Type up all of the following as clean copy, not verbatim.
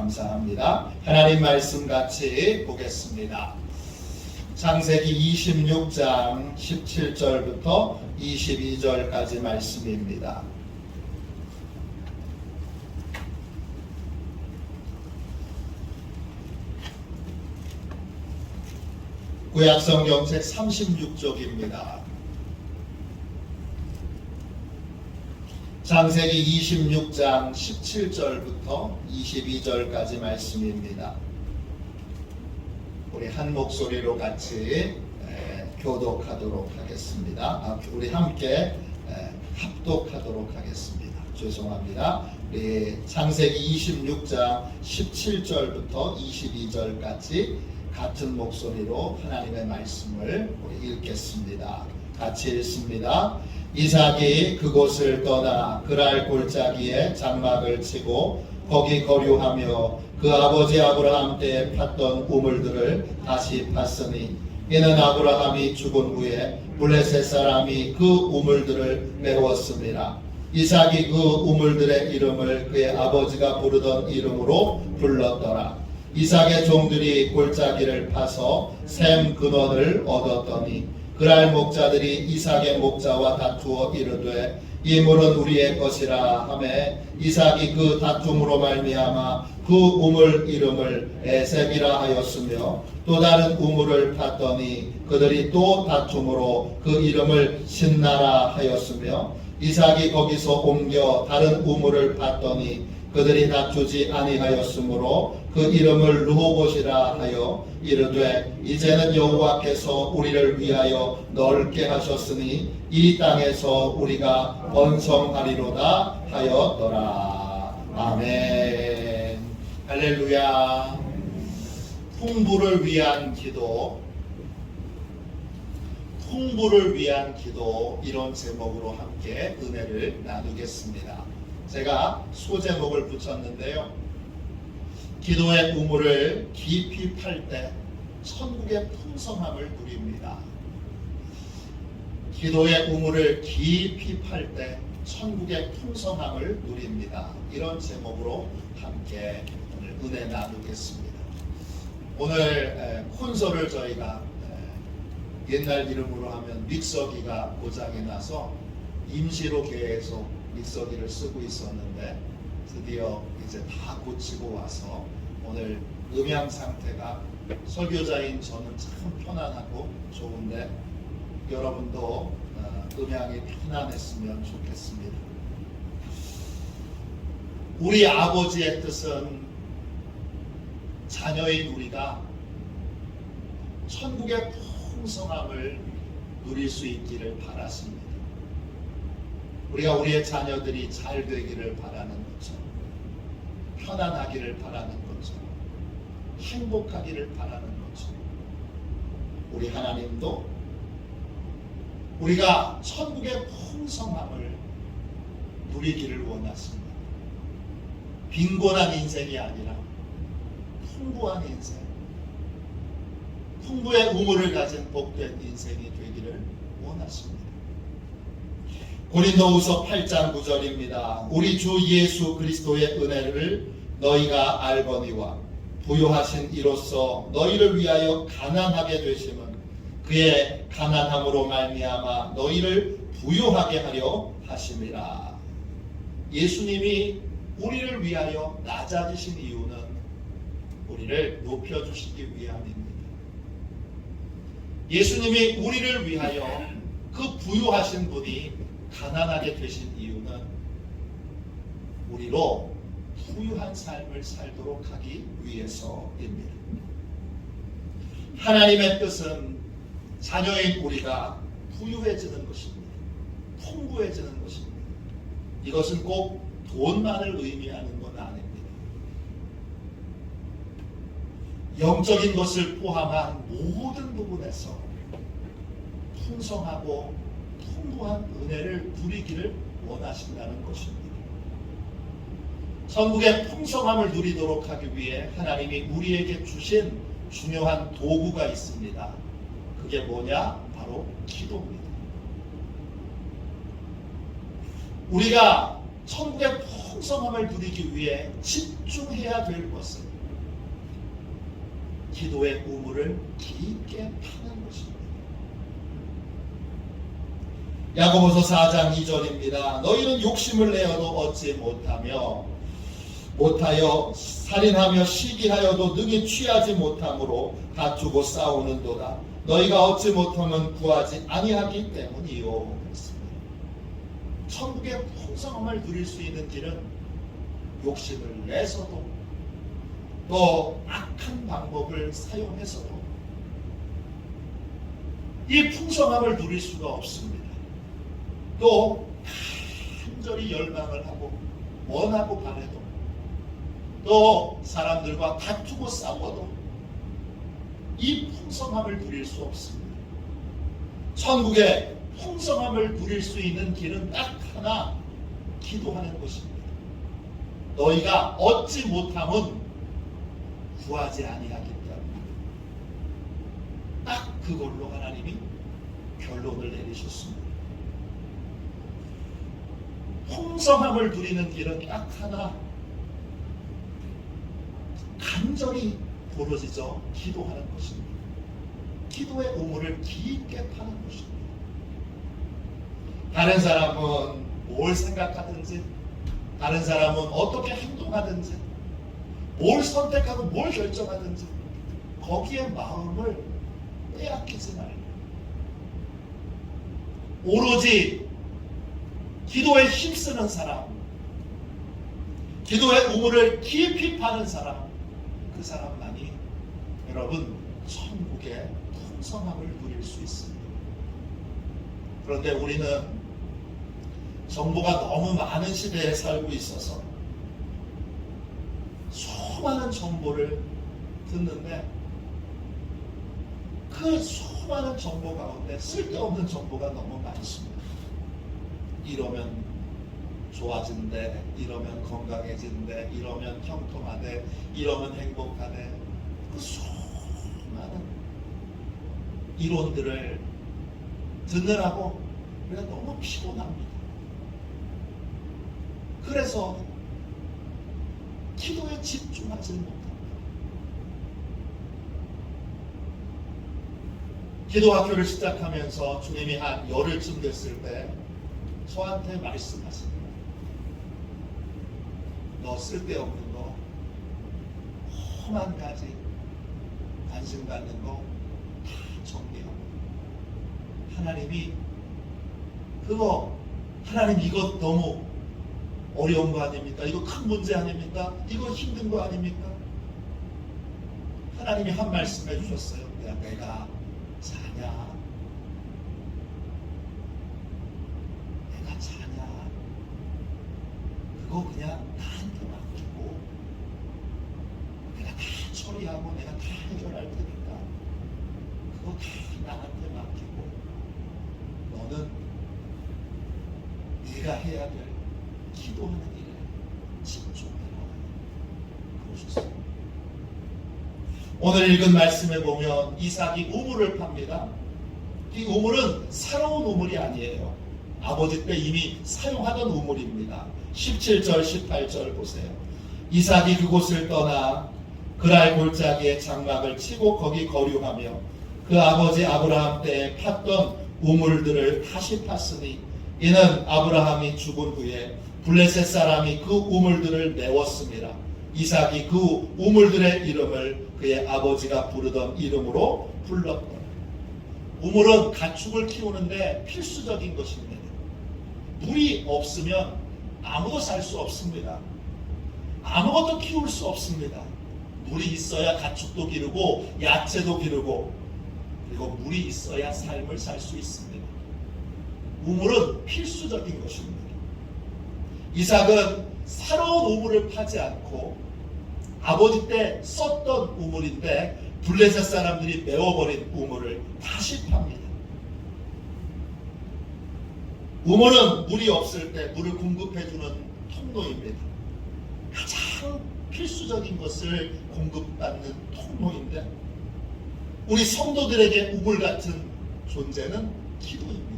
감사합니다. 하나님 말씀 같이 보겠습니다. 창세기 26장 17절부터 22절까지 말씀입니다. 구약성경 책 36쪽입니다. 창세기 26장 17절부터 22절까지 말씀입니다. 우리 한 목소리로 같이 교독하도록 하겠습니다. 우리 함께 합독하도록 하겠습니다. 죄송합니다. 우리 창세기 26장 17절부터 22절까지 같은 목소리로 하나님의 말씀을 우리 읽겠습니다. 같이 읽습니다. 이삭이 그곳을 떠나 그랄 골짜기에 장막을 치고 거기 거류하며 그 아버지 아브라함 때에 팠던 우물들을 다시 팠으니 이는 아브라함이 죽은 후에 블레셋 사람이 그 우물들을 메웠습니다. 이삭이 그 우물들의 이름을 그의 아버지가 부르던 이름으로 불렀더라. 이삭의 종들이 골짜기를 파서 샘 근원을 얻었더니 그랄 목자들이 이삭의 목자와 다투어 이르되 이 물은 우리의 것이라 하매 이삭이 그 다툼으로 말미암아 그 우물 이름을 에셉이라 하였으며 또 다른 우물을 팠더니 그들이 또 다툼으로 그 이름을 신나라 하였으며 이삭이 거기서 옮겨 다른 우물을 팠더니 그들이 다투지 아니하였으므로 그 이름을 르호봇이라 하여 이르되 이제는 여호와께서 우리를 위하여 넓게 하셨으니 이 땅에서 우리가 번성하리로다 하였더라. 아멘. 할렐루야. 풍부를 위한 기도, 풍부를 위한 기도, 이런 제목으로 함께 은혜를 나누겠습니다. 제가 소제목을 붙였는데요. 기도의 우물을 깊이 팔 때 천국의 풍성함을 누립니다. 기도의 우물을 깊이 팔 때 천국의 풍성함을 누립니다. 이런 제목으로 함께 오늘 은혜 나누겠습니다. 오늘 콘솔을 저희가 옛날 이름으로 하면 믹서기가 고장이 나서 임시로 계속 믹서기를 쓰고 있었는데 드디어 이제 다 고치고 와서 오늘 음향 상태가 설교자인 저는 참 편안하고 좋은데 여러분도 음향이 편안했으면 좋겠습니다. 우리 아버지의 뜻은 자녀인 우리가 천국의 풍성함을 누릴 수 있기를 바라십니다. 우리가 우리의 자녀들이 잘 되기를 바라는 것처럼, 편안하기를 바라는 것처럼, 행복하기를 바라는 것처럼, 우리 하나님도 우리가 천국의 풍성함을 누리기를 원하십니다. 빈곤한 인생이 아니라 풍부한 인생, 풍부의 우물을 가진 복된 인생이 되기를 원하십니다. 고린도후서 8장 9절입니다. 우리 주 예수 그리스도의 은혜를 너희가 알거니와 부요하신 이로써 너희를 위하여 가난하게 되심은 그의 가난함으로 말미암아 너희를 부요하게 하려 하심이라. 예수님이 우리를 위하여 낮아지신 이유는 우리를 높여주시기 위함입니다. 예수님이 우리를 위하여 그 부요하신 분이 가난하게 되신 이유는 우리로 부유한 삶을 살도록 하기 위해서입니다. 하나님의 뜻은 자녀인 우리가 부유해지는 것입니다. 풍부해지는 것입니다. 이것은 꼭 돈만을 의미하는 건 아닙니다. 영적인 것을 포함한 모든 부분에서 풍성하고 풍부한 은혜를 누리기를 원하신다는 것입니다. 천국의 풍성함을 누리도록 하기 위해 하나님이 우리에게 주신 중요한 도구가 있습니다. 그게 뭐냐? 바로 기도입니다. 우리가 천국의 풍성함을 누리기 위해 집중해야 될 것은 기도의 우물을 깊게 파는 것입니다. 야고보서 4장 2절입니다. 너희는 욕심을 내어도 얻지 못하여 살인하며 시기하여도 능히 취하지 못함으로 다투고 싸우는도다. 너희가 얻지 못하면 구하지 아니하기 때문이요. 천국의 풍성함을 누릴 수 있는 길은 욕심을 내서도 또 악한 방법을 사용해서도 이 풍성함을 누릴 수가 없습니다. 또 간절히 열망을 하고 원하고 바래도 또 사람들과 다투고 싸워도 이 풍성함을 누릴 수 없습니다. 천국의 풍성함을 누릴 수 있는 길은 딱 하나, 기도하는 것입니다. 너희가 얻지 못함은 구하지 아니하기 때문에 딱 그걸로 하나님이 결론을 내리셨습니다. 풍성함을 누리는 길은 딱 하나, 간절히 부르짖어 기도하는 것입니다. 기도의 우물을 깊게 파는 것입니다. 다른 사람은 뭘 생각하든지, 다른 사람은 어떻게 행동하든지, 뭘 선택하고 뭘 결정하든지 거기에 마음을 빼앗기지 말고 오로지 기도에 힘쓰는 사람, 기도의 우물을 깊이 파는 사람, 그 사람만이 여러분 천국의 풍성함을 누릴 수 있습니다. 그런데 우리는 정보가 너무 많은 시대에 살고 있어서 수많은 정보를 듣는데 그 수많은 정보 가운데 쓸데없는 정보가 너무 많습니다. 이러면 좋아진대, 이러면 건강해진대, 이러면 형통하대, 이러면 행복하대. 그 수많은 이론들을 듣느라고 우리가 너무 피곤합니다. 그래서 기도에 집중하지 못합니다. 기도학교를 시작하면서 주님이 한 열흘쯤 됐을 때 저한테 말씀하십니다. 너 쓸데없는 거, 험한 가지, 관심 갖는 거 다 정리하고 하나님이 하나님 이것 너무 어려운 거 아닙니까? 이거 큰 문제 아닙니까? 이거 힘든 거 아닙니까? 하나님이 한 말씀 해주셨어요. 내가 자냐? 내가 자냐? 그거 그냥 나한테 맡기고 내가 다 처리하고 내가 다 해결할 테니까 그거 다 나한테 맡기고 너는 네가 해야 될 기도하는 일에 집중해라. 그러셨습니다. 오늘 읽은 말씀에 보면 이삭이 우물을 팝니다. 이 우물은 새로운 우물이 아니에요. 아버지 때 이미 사용하던 우물입니다. 17절 18절 보세요. 이삭이 그곳을 떠나 그랄 골짜기에 장막을 치고 거기 거류하며 그 아버지 아브라함 때에 팠던 우물들을 다시 팠으니 이는 아브라함이 죽은 후에 블레셋 사람이 그 우물들을 메웠습니다. 이삭이 그 우물들의 이름을 그의 아버지가 부르던 이름으로 불렀다. 우물은 가축을 키우는데 필수적인 것입니다. 물이 없으면 아무도 살 수 없습니다. 아무것도 키울 수 없습니다. 물이 있어야 가축도 기르고 야채도 기르고 그리고 물이 있어야 삶을 살 수 있습니다. 우물은 필수적인 것입니다. 이삭은 새로운 우물을 파지 않고 아버지 때 썼던 우물인데 블레셋 사람들이 메워버린 우물을 다시 팝니다. 우물은 물이 없을 때 물을 공급해주는 통로입니다. 가장 필수적인 것을 공급받는 통로인데 우리 성도들에게 우물 같은 존재는 기도입니다.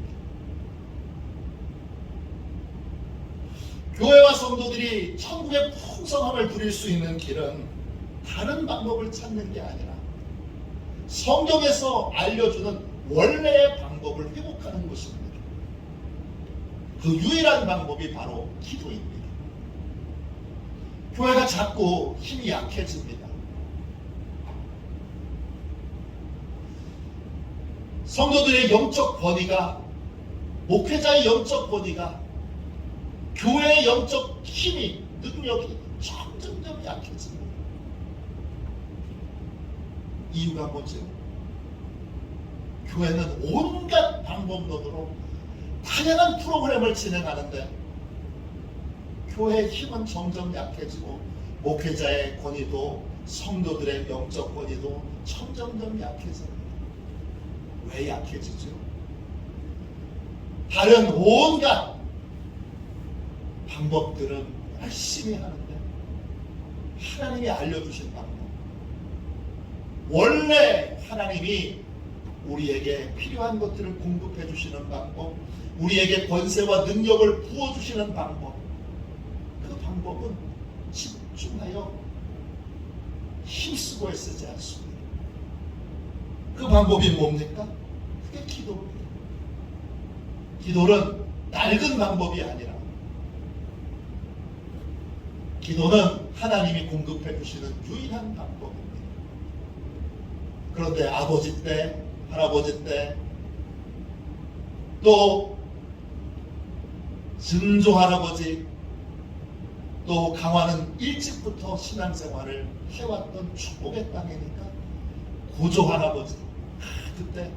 교회와 성도들이 천국의 풍성함을 누릴 수 있는 길은 다른 방법을 찾는 게 아니라 성경에서 알려주는 원래의 방법을 회복하는 것입니다. 그 유일한 방법이 바로 기도입니다. 교회가 자꾸 힘이 약해집니다. 성도들의 영적 권위가, 목회자의 영적 권위가, 교회의 영적 힘이, 능력이 점점 약해집니다. 이유가 뭐죠? 교회는 온갖 방법론으로 다양한 프로그램을 진행하는데 교회의 힘은 점점 약해지고 목회자의 권위도, 성도들의 영적 권위도 점점 약해집니다. 왜 약해지죠? 다른 온갖 방법들은 열심히 하는데 하나님이 알려주신 방법, 원래 하나님이 우리에게 필요한 것들을 공급해 주시는 방법, 우리에게 권세와 능력을 부어주시는 방법, 그 방법은 집중하여 힘쓰고 애쓰지 않습니다. 그 방법이 뭡니까? 그게 기도입니다. 기도는 낡은 방법이 아니라 기도는 하나님이 공급해 주시는 유일한 방법입니다. 그런데 아버지 때, 할아버지 때, 또 증조 할아버지, 또 강화는 일찍부터 신앙생활을 해왔던 축복의 땅이니까 고조 할아버지, 그때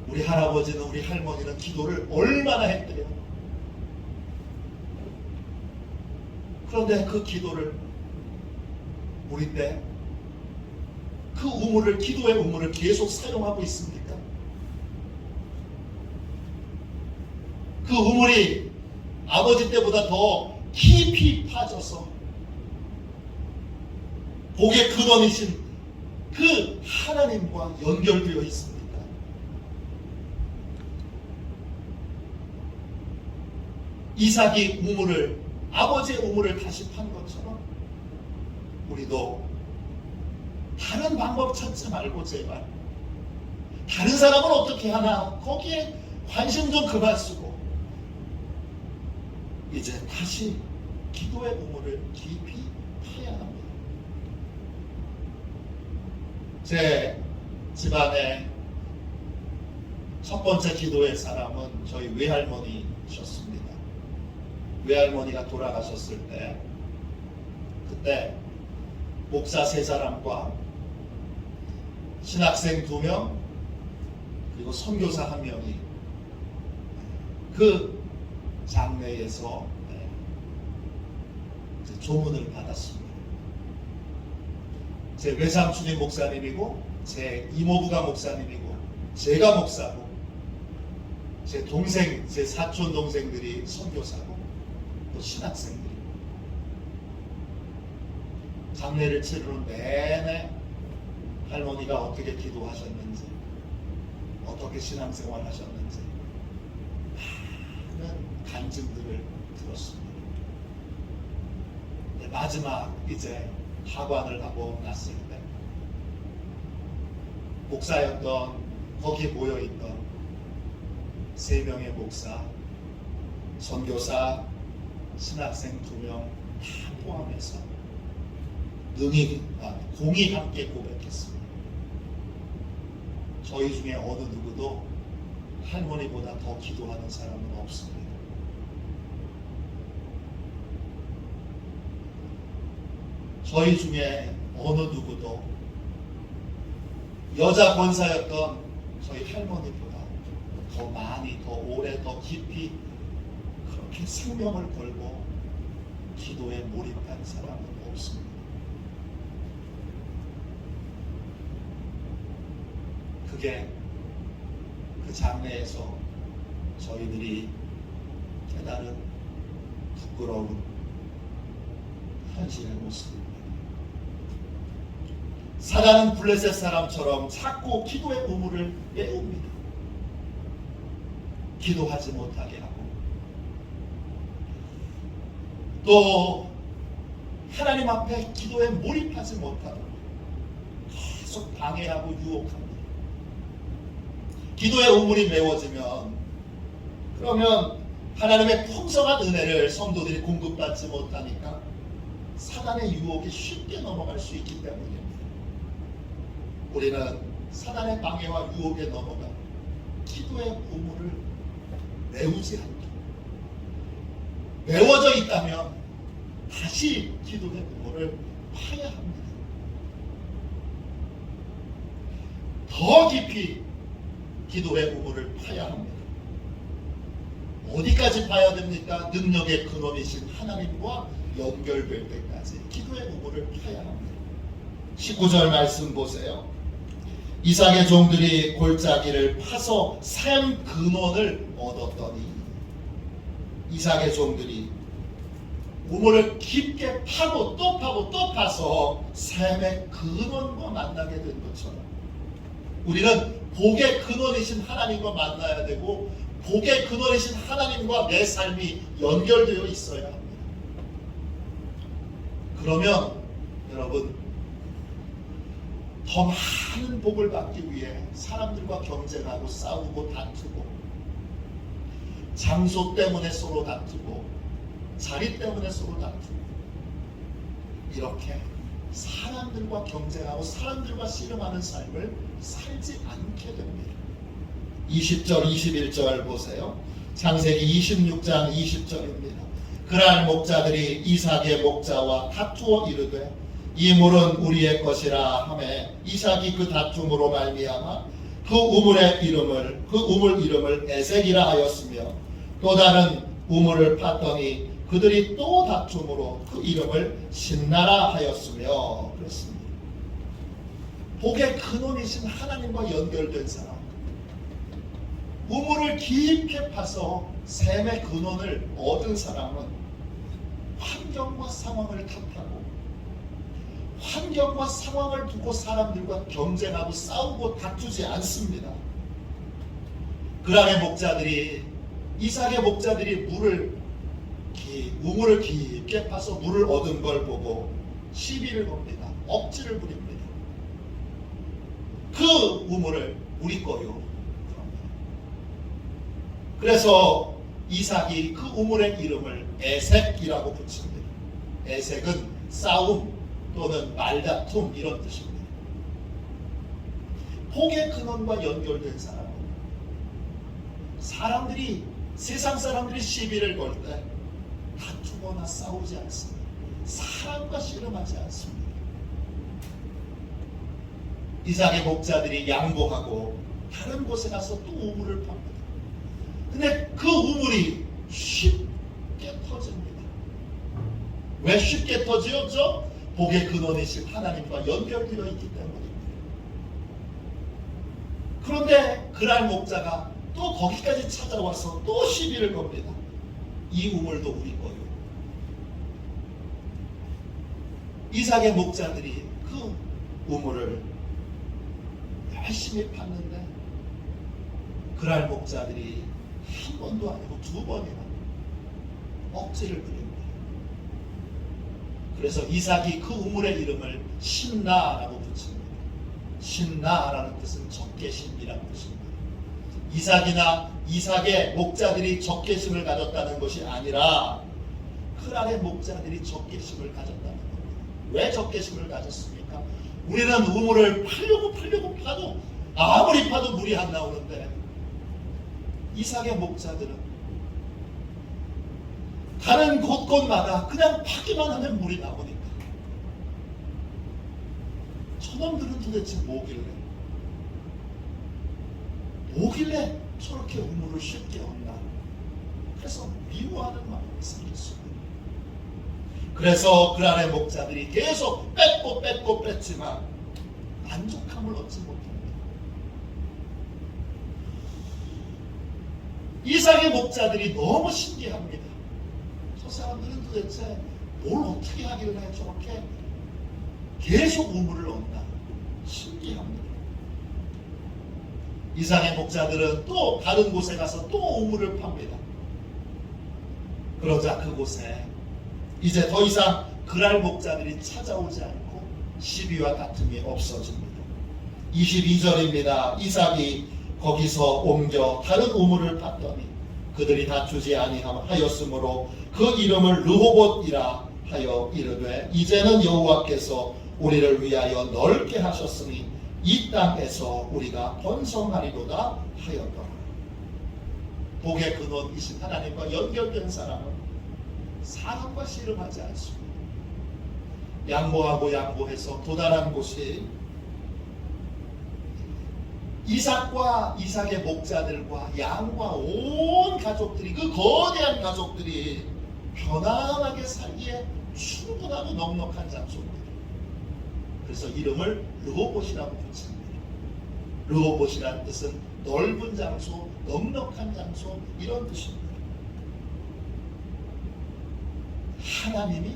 우리 할아버지는, 우리 할머니는 기도를 얼마나 했대요. 그런데 그 기도를 우리 때 그 우물을, 기도의 우물을 계속 사용하고 있습니까? 그 우물이 아버지 때보다 더 깊이 파져서 복의 근원이신 그 하나님과 연결되어 있습니다. 이삭이 우물을, 아버지의 우물을 다시 판 것처럼 우리도 다른 방법 찾지 말고 제발 다른 사람은 어떻게 하나 거기에 관심 좀 그만 쓰고 이제 다시 기도의 우물을 깊이 파야 합니다. 제 집안의 첫 번째 기도의 사람은 저희 외할머니셨습니다. 외할머니가 돌아가셨을 때 그때 목사 3사람과 신학생 2명 그리고 선교사 1명이 그 장례에서 조문을 받았습니다. 제 외삼촌이 목사님이고 제 이모부가 목사님이고 제가 목사고 제 동생, 제 사촌 동생들이 선교사고 또 신학생들이 장례를 치르는 내내 할머니가 어떻게 기도하셨는지, 어떻게 신앙생활 하셨는지 많은 간증들을 들었습니다. 마지막 이제 하관을 하고 났을 때 목사였던, 거기에 모여있던 3명의 목사, 선교사, 신학생 2명 다 포함해서 공이 함께 고백했습니다. 저희 중에 어느 누구도 할머니보다 더 기도하는 사람은 없습니다. 저희 중에 어느 누구도 여자 권사였던 저희 할머니보다 더 많이, 더 오래, 더 깊이 그렇게 생명을 걸고 기도에 몰입한 사람은 없습니다. 그게 그 장래에서 저희들이 깨달은 부끄러운 현실의 모습입니다. 사단은 블레셋 사람처럼 자꾸 기도의 우물을 메웁니다. 기도하지 못하게 하고 또 하나님 앞에 기도에 몰입하지 못하고 계속 방해하고 유혹합니다. 기도의 우물이 메워지면 그러면 하나님의 풍성한 은혜를 성도들이 공급받지 못하니까 사단의 유혹에 쉽게 넘어갈 수 있기 때문입니다. 우리는 사단의 방해와 유혹에 넘어가 기도의 우물을 메우지 않게, 메워져 있다면 다시 기도의 우물을 파야 합니다. 더 깊이 기도의 우물을 파야 합니다. 어디까지 파야 됩니까? 능력의 근원이신 하나님과 연결될 때까지 기도의 우물을 파야 합니다. 19절 말씀 보세요. 이삭의 종들이 골짜기를 파서 샘 근원을 얻었더니, 이삭의 종들이 우물을 깊게 파고 또 파고 또 파서 샘의 근원과 만나게 된 것처럼 우리는 복의 근원이신 하나님과 만나야 되고 복의 근원이신 하나님과 내 삶이 연결되어 있어야 합니다. 그러면 여러분, 더 많은 복을 받기 위해 사람들과 경쟁하고 싸우고 다투고, 장소 때문에 서로 다투고, 자리 때문에 서로 다투고, 이렇게 사람들과 경쟁하고 사람들과 씨름하는 삶을 살지 않게 됩니다. 20절 21절 보세요. 창세기 26장 20절입니다. 그날 목자들이 이삭의 목자와 다투어 이르되 이 물은 우리의 것이라 하매 이삭이 그 다툼으로 말미암아 그 우물 이름을 에색이라 하였으며 또 다른 우물을 팠더니 그들이 또 다툼으로 그 이름을 신나라 하였으며 그렇습니다. 복의 근원이신 하나님과 연결된 사람, 우물을 깊게 파서 샘의 근원을 얻은 사람은 환경과 상황을 탓하고 환경과 상황을 두고 사람들과 경쟁하고 싸우고 다투지 않습니다. 그날의 목자들이, 이삭의 목자들이 우물을 깊게 파서 물을 얻은 걸 보고 시비를 겁니다. 억지를 부립니다. 그 우물을 우리 거요. 그래서 이삭이 그 우물의 이름을 에색이라고 붙입니다. 에색은 싸움 또는 말다툼 이런 뜻입니다. 복의 근원과 연결된 사람은 세상 사람들이 시비를 걸 때 다투거나 싸우지 않습니다. 사람과 씨름하지 않습니다. 이삭의 목자들이 양보하고 다른 곳에 가서 또 우물을 팝니다. 근데 그 우물이 쉽게 터집니다. 왜 쉽게 터지었죠? 복의 근원이신 하나님과 연결되어 있기 때문입니다. 그런데 그날 목자가 또 거기까지 찾아와서 또 시비를 겁니다. 이 우물도 우리 거요. 이삭의 목자들이 그 우물을 열심히 팠는데 그날 목자들이 한 번도 아니고 두 번이나 억지를 부립니다. 그래서 이삭이 그 우물의 이름을 신나라고 붙입니다. 신나라는 뜻은 적개심이라는 뜻입니다. 이삭의 목자들이 적개심을 가졌다는 것이 아니라 그날의 목자들이 적개심을 가졌다는 겁니다. 왜 적개심을 가졌습니까? 우리는 우물을 파려고 파도 아무리 파도 물이 안 나오는데 이삭의 목자들은 가는 곳곳마다 그냥 파기만 하면 물이 나오니까 저놈들은 도대체 뭐길래 저렇게 우물을 쉽게 얻나? 그래서 미워하는 마음이 생겼습니다. 그래서 그날의 목자들이 계속 뺐지만 만족함을 얻지 못합니다. 이삭의 목자들이 너무 신기합니다. 저 사람들은 도대체 뭘 어떻게 하길래 저렇게 계속 우물을 얻나? 신기합니다. 이삭의 목자들은 또 다른 곳에 가서 또 우물을 팝니다. 그러자 그곳에 이제 더 이상 그랄 목자들이 찾아오지 않고 시비와 다툼이 없어집니다. 22절입니다. 이삭이 거기서 옮겨 다른 우물을 팠더니 그들이 다투지 아니하였으므로 그 이름을 르호봇이라 하여 이르되 이제는 여호와께서 우리를 위하여 넓게 하셨으니 이 땅에서 우리가 번성하리로다 하였더라. 복의 근원이신 하나님과 연결된 사람은 사랑과 씨름하지 않습니다. 양보하고 양보해서 도달한 곳이 이삭과 이삭의 목자들과 양과 온 가족들이, 그 거대한 가족들이 편안하게 살기에 충분하고 넉넉한 장소입니다. 그래서 이름을 르호봇이라고 붙입니다. 르호봇이라는 뜻은 넓은 장소, 넉넉한 장소, 이런 뜻입니다. 하나님이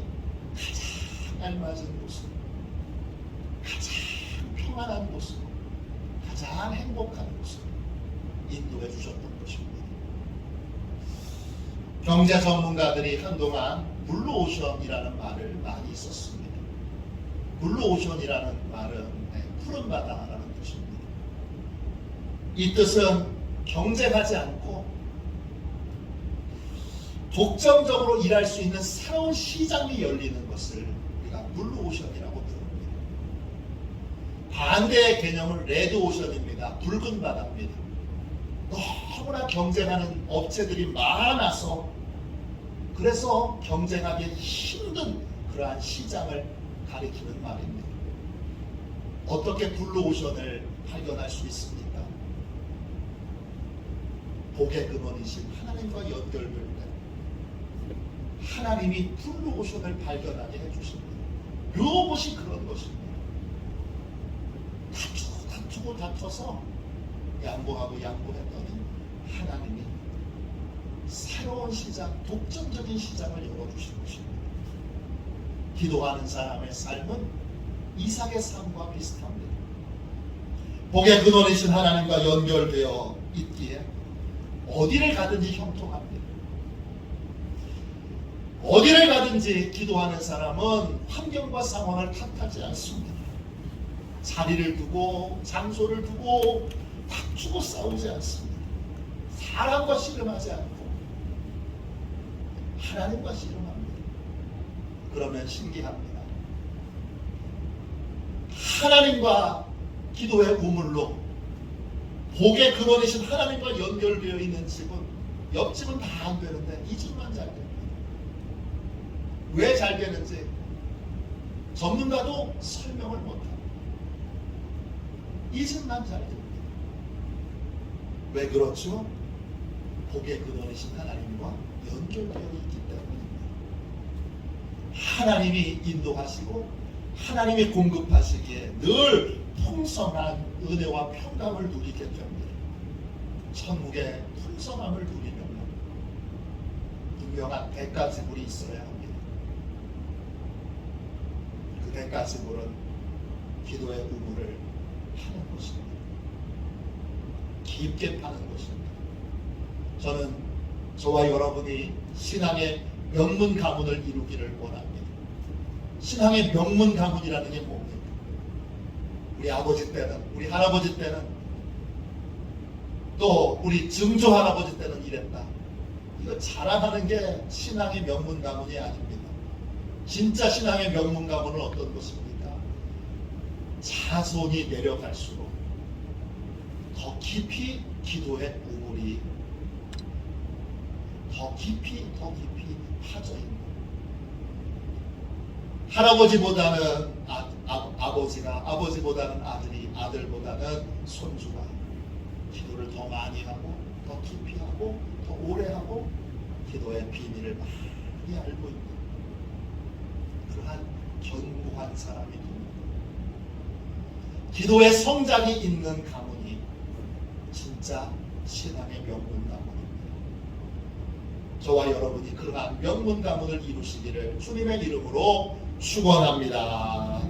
가장 알맞은 곳으로, 가장 평안한 곳으로, 가장 행복한 곳으로 인도해 주셨던 것입니다. 경제 전문가들이 한동안 블루오션이라는 말을 많이 썼습니다. 블루오션이라는 말은 푸른 바다라는 뜻입니다. 이 뜻은 경쟁하지 않고 독점적으로 일할 수 있는 새로운 시장이 열리는 것을 우리가 블루오션이라고 부릅니다. 반대의 개념은 레드오션입니다. 붉은 바다입니다. 너무나 경쟁하는 업체들이 많아서 그래서 경쟁하기 힘든 그러한 시장을 가리키는 말입니다. 어떻게 블루오션을 발견할 수 있습니까? 복의 근원이신 하나님과 연결될 때 하나님이 블루오션을 발견하게 해주십니다. 르호봇이 그런 것입니다. 다투고 다퉈서 양보하고 양보했더니 하나님이 새로운 시장, 독점적인 시장을 열어주신 것입니다. 기도하는 사람의 삶은 이삭의 삶과 비슷합니다. 복의 근원이신 하나님과 연결되어 있기에 어디를 가든지 형통합니다. 어디를 가든지 기도하는 사람은 환경과 상황을 탓하지 않습니다. 자리를 두고 장소를 두고 다투고 싸우지 않습니다. 사람과 씨름하지 않고 하나님과 씨름합니다. 그러면 신기합니다. 하나님과 기도의 우물로 복의 근원이신 하나님과 연결되어 있는 집은 옆집은 다 안 되는데 이 집만 잘 됩니다. 왜 잘 되는지 전문가도 설명을 못합니다. 이 집만 잘 됩니다. 왜 그렇죠? 복의 근원이신 하나님과 연결되어 있기 때문입니다. 하나님이 인도하시고 하나님이 공급하시기에 늘 풍성한 은혜와 평강을 누리게 됩니다. 천국의 풍성함을 누리려면 분명한 대가지물이 있어야 합니다. 그 대가지물은 기도의 우물을 파는 것입니다. 깊게 파는 것입니다. 저는 저와 여러분이 신앙의 명문 가문을 이루기를 원합니다. 신앙의 명문 가문이라는 게 뭡니까? 우리 아버지 때는, 우리 할아버지 때는, 또 우리 증조 할아버지 때는 이랬다. 이거 자랑하는 게 신앙의 명문 가문이 아닙니다. 진짜 신앙의 명문 가문은 어떤 것입니까? 자손이 내려갈수록 더 깊이 기도의 우물이 더 깊이 파져 있는, 할아버지보다는 아버지가, 아버지보다는 아들이, 아들보다는 손주가 기도를 더 많이 하고 더 깊이 하고 더 오래 하고 기도의 비밀을 많이 알고 있는 그러한 견고한 사람이 됩니다. 기도의 성장이 있는 가문이 진짜 신앙의 명문 가문입니다. 저와 여러분이 그러한 명문 가문을 이루시기를 주님의 이름으로 축원합니다.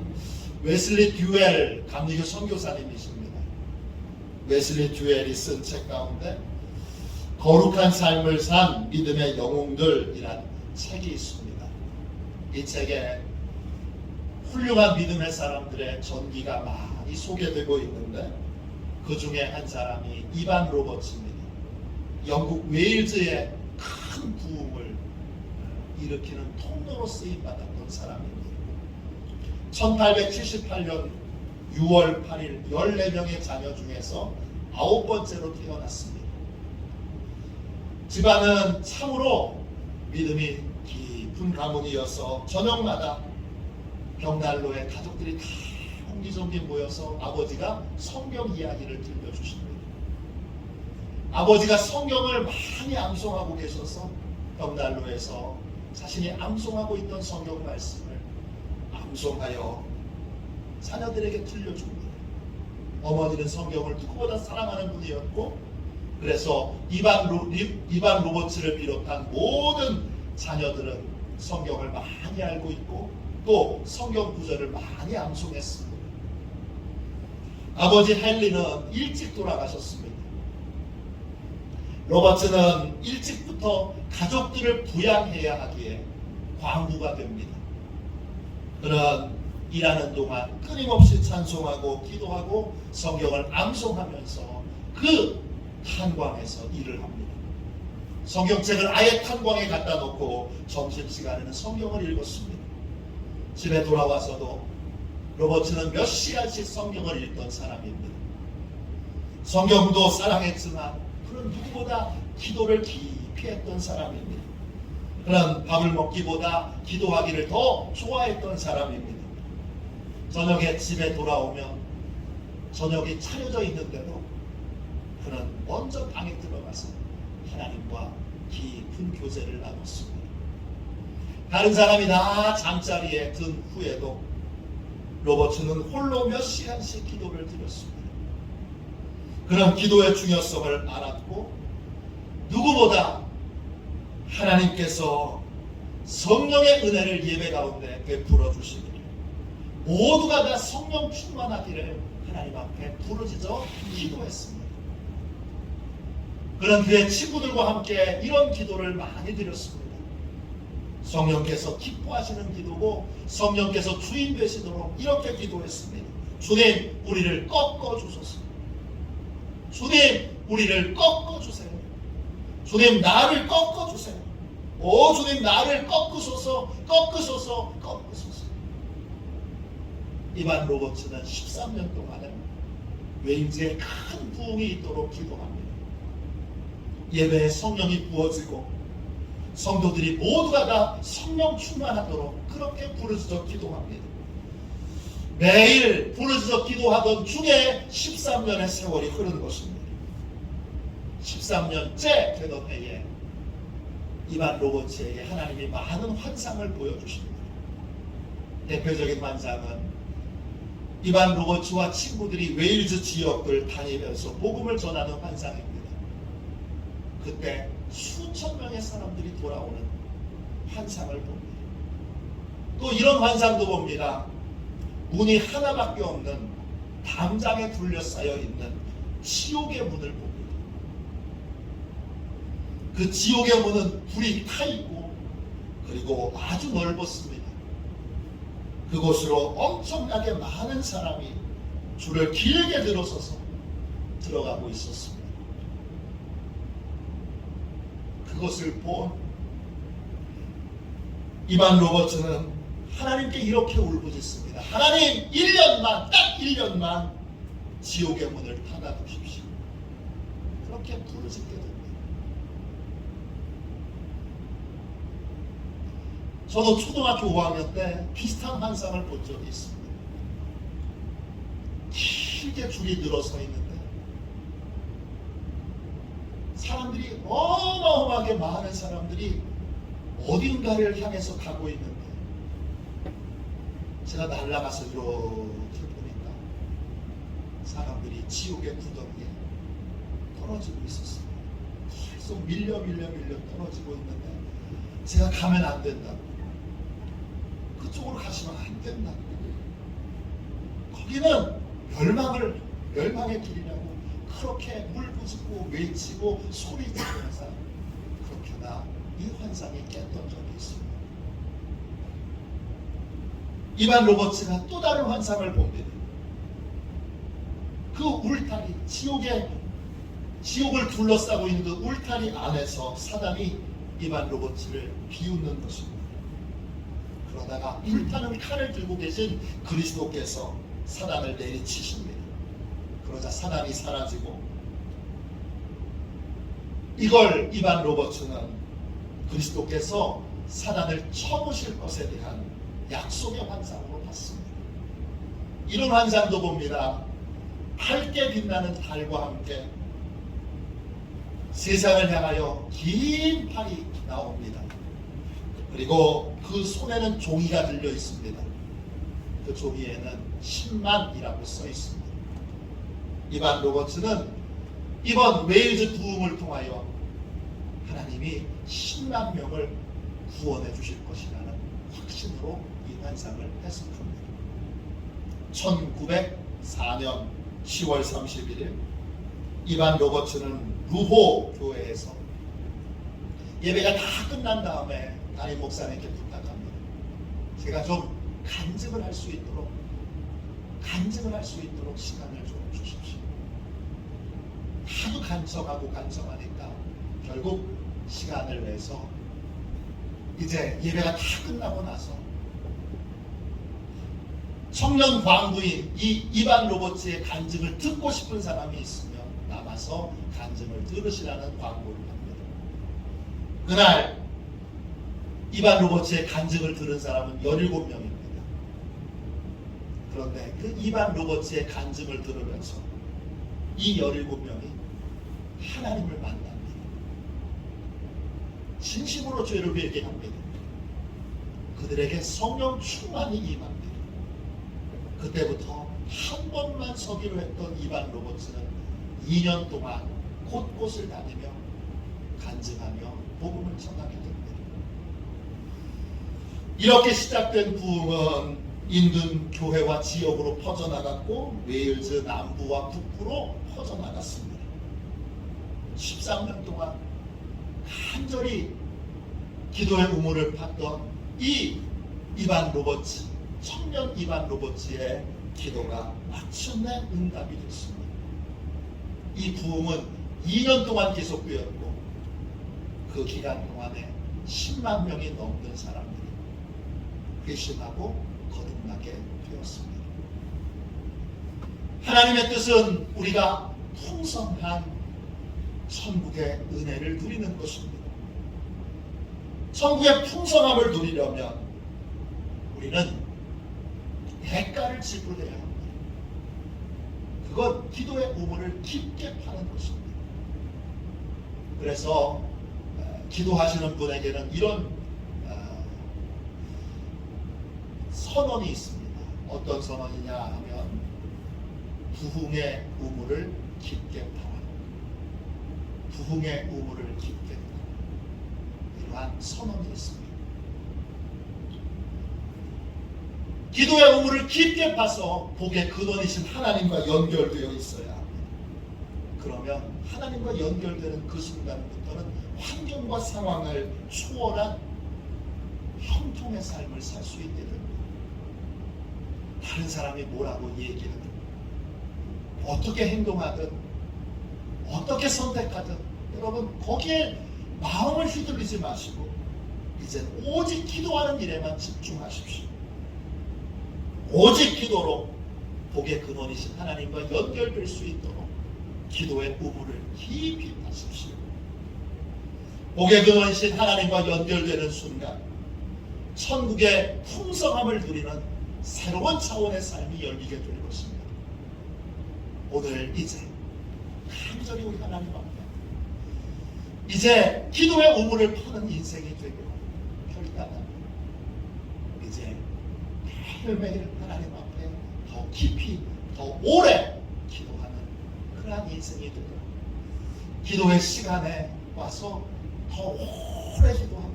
웨슬리 듀엘 감리교 선교사님이십니다. 웨슬리 듀엘이 쓴 책 가운데 거룩한 삶을 산 믿음의 영웅들이란 책이 있습니다. 이 책에 훌륭한 믿음의 사람들의 전기가 많이 소개되고 있는데 그 중에 한 사람이 이반 로버츠입니다. 영국 웨일즈의 큰 부흥을 일으키는 통로로 쓰임받았던 사람입니다. 1878년 6월 8일 14명의 자녀 중에서 9번째로 태어났습니다. 집안은 참으로 믿음이 깊은 가문이어서 저녁마다 벽난로에 가족들이 다 옹기종기 모여서 아버지가 성경 이야기를 들려주십니다. 아버지가 성경을 많이 암송하고 계셔서 벽난로에서 자신이 암송하고 있던 성경 말씀을 암송하여 자녀들에게 들려줍니다. 어머니는 성경을 누구보다 사랑하는 분이었고 그래서 이반 로버츠를 비롯한 모든 자녀들은 성경을 많이 알고 있고 또 성경 구절을 많이 암송했습니다. 아버지 헨리는 일찍 돌아가셨습니다. 로버츠는 일찍부터 가족들을 부양해야 하기에 광부가 됩니다. 그는 일하는 동안 끊임없이 찬송하고 기도하고 성경을 암송하면서 그 탄광에서 일을 합니다. 성경책을 아예 탄광에 갖다 놓고 점심시간에는 성경을 읽었습니다. 집에 돌아와서도 로버츠는 몇 시간씩 성경을 읽던 사람입니다. 성경도 사랑했지만 그는 누구보다 기도를 깊이 했던 사람입니다. 그는 밥을 먹기보다 기도하기를 더 좋아했던 사람입니다. 저녁에 집에 돌아오면 저녁이 차려져 있는데도 그는 먼저 방에 들어가서 하나님과 깊은 교제를 나눴습니다. 다른 사람이 다 잠자리에 든 후에도 로버츠는 홀로 몇 시간씩 기도를 드렸습니다. 그런 기도의 중요성을 알았고 누구보다 하나님께서 성령의 은혜를 예배 가운데 베풀어 주시기를 모두가 다 성령 충만하기를 하나님 앞에 부르짖어 기도했습니다. 그런 그의 친구들과 함께 이런 기도를 많이 드렸습니다. 성령께서 기뻐하시는 기도고 성령께서 주인 되시도록 이렇게 기도했습니다. 주님 우리를 꺾어주소서. 주님 우리를 꺾어주세요. 주님 나를 꺾어주세요. 오 주님 나를 꺾으소서 꺾으소서 꺾으소서. 이반 로버츠는 13년 동안은 웨일즈에 큰 부흥이 있도록 기도합니다. 예배에 성령이 부어지고 성도들이 모두가 다 성령 충만하도록 그렇게 부르짖어 기도합니다. 매일 부르짖어 기도하던 중에 13년의 세월이 흐른 것입니다. 13년째 되던 해에 이반 로버츠에게 하나님이 많은 환상을 보여주십니다. 대표적인 환상은 이반 로버츠와 친구들이 웨일즈 지역을 다니면서 복음을 전하는 환상입니다. 그때 수천 명의 사람들이 돌아오는 환상을 봅니다. 또 이런 환상도 봅니다. 문이 하나밖에 없는 담장에 둘러싸여 있는 지옥의 문을 봅니다. 그 지옥의 문은 불이 타 있고 그리고 아주 넓었습니다. 그곳으로 엄청나게 많은 사람이 줄을 길게 들어서서 들어가고 있었습니다. 그것을 본 이반 로버츠는 하나님께 이렇게 울부짖습니다. 하나님 1년만 딱 1년만 지옥의 문을 닫아 주십시오. 그렇게 부르짖게 됩니다. 저도 초등학교 5학년 때 비슷한 환상을 본 적이 있습니다. 길게 줄이 늘어서 있는데 사람들이 어마어마하게 많은 사람들이 어딘가를 향해서 가고 있는데 제가 날아가서 이렇게 보니까 사람들이 지옥의 구덩이에 떨어지고 있었습니다. 계속 밀려 떨어지고 있는데 제가 가면 안 된다고, 그쪽으로 가시면 안 된다고, 거기는 멸망의 길이라고 그렇게 울부짖고 외치고 소리지르면서 그렇게 나 이 환상에 깼던 적이 있습니다. 이반 로버츠가 또 다른 환상을 봅니다. 그 울타리, 지옥을 둘러싸고 있는 그 울타리 안에서 사단이 이반 로버츠를 비웃는 것입니다. 그러다가 불타는 칼을 들고 계신 그리스도께서 사단을 내리치십니다. 그러자 사단이 사라지고, 이걸 이반 로버츠는 그리스도께서 사단을 쳐부실 것에 대한 약속의 환상으로 봤습니다. 이런 환상도 봅니다. 밝게 빛나는 달과 함께 세상을 향하여 긴 팔이 나옵니다. 그리고 그 손에는 종이가 들려 있습니다. 그 종이에는 10만이라고 써 있습니다. 이반 로버츠는 이번 웨일즈 부흥을 통하여 하나님이 10만 명을 구원해 주실 것이라는 확신으로 이 환상을 해석합니다. 1904년 10월 31일 이반 로버츠는 루호 교회에서 예배가 다 끝난 다음에 담임 목사님께 부탁합니다. 제가 좀 간증을 할 수 있도록 시간을 좀 주십시오. 하도 간청하니까 결국 시간을 내서 이제 예배가 다 끝나고 나서 청년 광부인 이 이반 로버츠의 간증을 듣고 싶은 사람이 있으면 남아서 간증을 들으시라는 광고를 합니다. 그날 이반 로버츠의 간증을 들은 사람은 17명입니다. 그런데 그 이반 로버츠의 간증을 들으면서 이 17명이 하나님을 만납니다. 진심으로 죄를 회개합니다. 그들에게 성령 충만이 임합니다. 그때부터 한 번만 서기로 했던 이반 로버츠는 2년 동안 곳곳을 다니며 간증하며 복음을 전하게 됩니다. 이렇게 시작된 부흥은 인근 교회와 지역으로 퍼져나갔고 웨일즈 남부와 북부로 퍼져나갔습니다. 13년 동안 간절히 기도의 우물을 팠던 이 이반 로버츠, 청년 이반 로버츠의 기도가 마침내 응답이 됐습니다. 이 부흥은 2년 동안 계속되었고 그 기간 동안에 10만 명이 넘는 사람들이 회심하고 거듭나게 되었습니다. 하나님의 뜻은 우리가 풍성한 천국의 은혜를 누리는 것입니다. 천국의 풍성함을 누리려면 우리는 대가를 지불해야 합니다. 그건 기도의 우물을 깊게 파는 것입니다. 그래서 기도하시는 분에게는 이런 선언이 있습니다. 어떤 선언이냐 하면 부흥의 우물을 깊게 파라. 부흥의 우물을 깊게 파라. 이러한 선언이 있습니다. 기도의 우물을 깊게 파서 복의 근원이신 하나님과 연결되어 있어야 합니다. 그러면 하나님과 연결되는 그 순간부터는 환경과 상황을 초월한 형통의 삶을 살 수 있게 됩니다. 다른 사람이 뭐라고 얘기하든 어떻게 행동하든 어떻게 선택하든 여러분 거기에 마음을 휘둘리지 마시고 이제 오직 기도하는 일에만 집중하십시오. 오직 기도로 복의 근원이신 하나님과 연결될 수 있도록 기도의 우물을 깊이 파십시오. 복의 근원이신 하나님과 연결되는 순간 천국의 풍성함을 누리는 새로운 차원의 삶이 열리게 될 것입니다. 오늘 이제 간절히 우리 하나님 앞에 이제 기도의 우물을 파는 인생이 되기로 결단합니다. 이제 매일매일 하나님 앞에 더 깊이 더 오래 기도하는 그러한 인생이 되도록 기도의 시간에 와서 더 오래 기도하고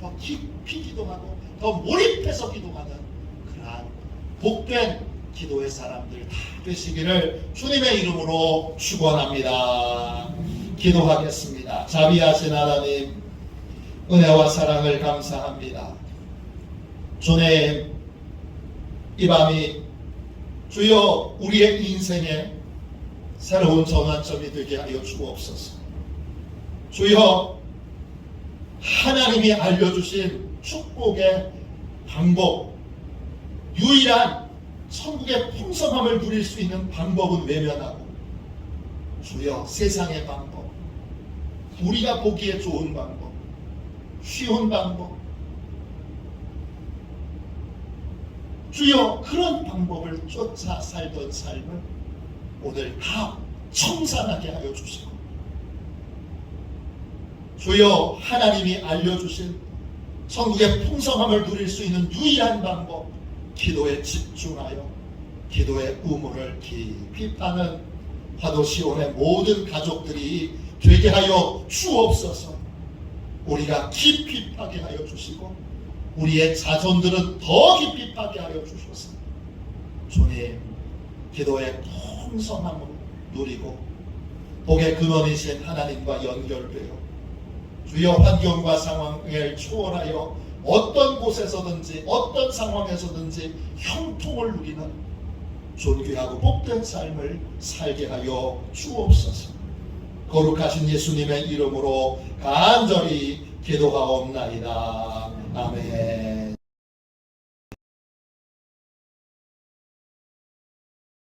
더 깊이 기도하고 더 몰입해서 기도하는 그러한 복된 기도의 사람들 다 되시기를 주님의 이름으로 축원합니다. 기도하겠습니다. 자비하신 하나님, 은혜와 사랑을 감사합니다. 주님, 이 밤이 주여 우리의 인생에 새로운 전환점이 되게 하여 주옵소서. 주여 하나님이 알려주신 축복의 방법, 유일한 천국의 풍성함을 누릴 수 있는 방법은 외면하고 주여 세상의 방법, 우리가 보기에 좋은 방법, 쉬운 방법, 주여 그런 방법을 쫓아 살던 삶을 오늘 다 청산하게 하여 주시고 주여 하나님이 알려주신 천국의 풍성함을 누릴 수 있는 유일한 방법, 기도에 집중하여 기도의 우물을 깊이 파는 화도시온의 모든 가족들이 되게 하여 주옵소서. 우리가 깊이 파게 하여 주시고 우리의 자손들은 더 깊이 파게 하여 주셔서 주님 기도의 풍성함을 누리고 복의 근원이신 하나님과 연결되어 주여 환경과 상황을 초월하여 어떤 곳에서든지 어떤 상황에서든지 형통을 누리는 존귀하고 복된 삶을 살게 하여 주옵소서. 거룩하신 예수님의 이름으로 간절히 기도하옵나이다. 아멘.